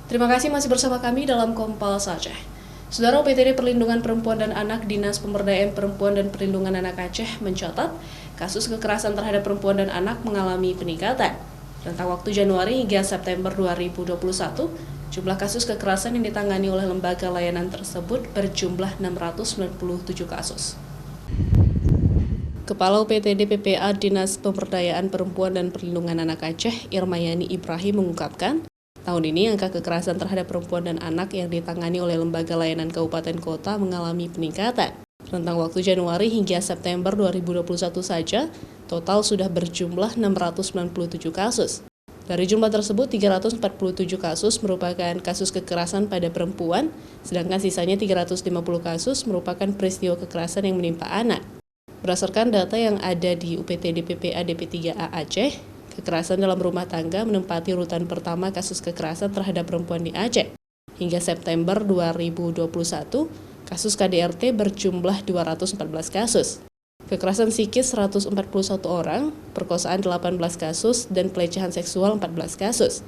Terima kasih masih bersama kami dalam Kompas Aceh. Saudara, UPTD Perlindungan Perempuan dan Anak Dinas Pemberdayaan Perempuan dan Perlindungan Anak Aceh mencatat kasus kekerasan terhadap perempuan dan anak mengalami peningkatan. Rentang waktu Januari hingga September 2021, jumlah kasus kekerasan yang ditangani oleh lembaga layanan tersebut berjumlah 697 kasus. Kepala UPTD PPA Dinas Pemberdayaan Perempuan dan Perlindungan Anak Aceh, Irmayani Ibrahim mengungkapkan, tahun ini angka kekerasan terhadap perempuan dan anak yang ditangani oleh lembaga layanan kabupaten kota mengalami peningkatan. Rentang waktu Januari hingga September 2021 saja, total sudah berjumlah 697 kasus. Dari jumlah tersebut, 347 kasus merupakan kasus kekerasan pada perempuan, sedangkan sisanya 350 kasus merupakan peristiwa kekerasan yang menimpa anak. Berdasarkan data yang ada di UPTD PPA DP3A Aceh, kekerasan dalam rumah tangga menempati urutan pertama kasus kekerasan terhadap perempuan di Aceh. Hingga September 2021, kasus KDRT berjumlah 214 kasus. Kekerasan psikis 141 orang, perkosaan 18 kasus, dan pelecehan seksual 14 kasus.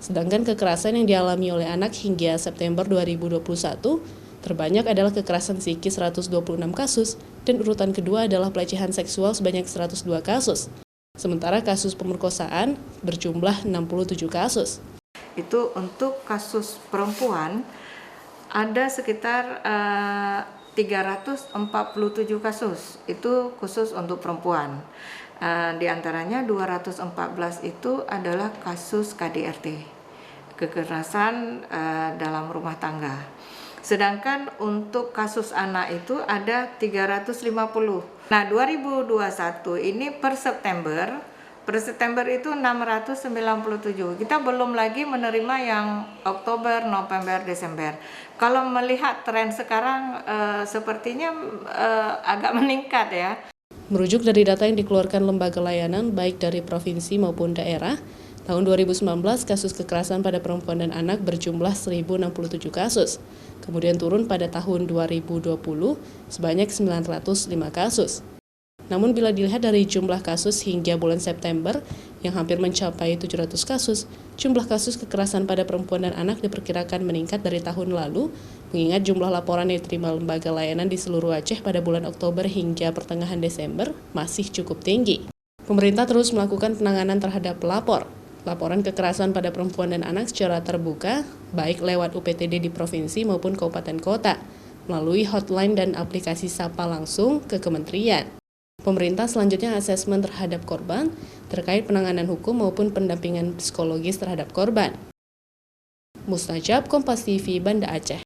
Sedangkan kekerasan yang dialami oleh anak hingga September 2021, terbanyak adalah kekerasan psikis 126 kasus, dan urutan kedua adalah pelecehan seksual sebanyak 102 kasus. Sementara kasus pemerkosaan berjumlah 67 kasus. Itu untuk kasus perempuan ada sekitar 347 kasus, itu khusus untuk perempuan. Di antaranya 214 itu adalah kasus KDRT, kekerasan dalam rumah tangga. Sedangkan untuk kasus anak itu ada 350. Nah, 2021 ini per September itu 697. Kita belum lagi menerima yang Oktober, November, Desember. Kalau melihat tren sekarang sepertinya agak meningkat ya. Merujuk dari data yang dikeluarkan lembaga layanan baik dari provinsi maupun daerah, tahun 2019 kasus kekerasan pada perempuan dan anak berjumlah 1.067 kasus. Kemudian turun pada tahun 2020 sebanyak 905 kasus. Namun bila dilihat dari jumlah kasus hingga bulan September yang hampir mencapai 700 kasus, jumlah kasus kekerasan pada perempuan dan anak diperkirakan meningkat dari tahun lalu, mengingat jumlah laporan yang diterima lembaga layanan di seluruh Aceh pada bulan Oktober hingga pertengahan Desember masih cukup tinggi. Pemerintah terus melakukan penanganan terhadap pelapor. Laporan kekerasan pada perempuan dan anak secara terbuka, baik lewat UPTD di provinsi maupun kabupaten kota, melalui hotline dan aplikasi Sapa Langsung ke kementerian. Pemerintah selanjutnya asesmen terhadap korban terkait penanganan hukum maupun pendampingan psikologis terhadap korban. Mustajab, Kompas TV, Banda Aceh.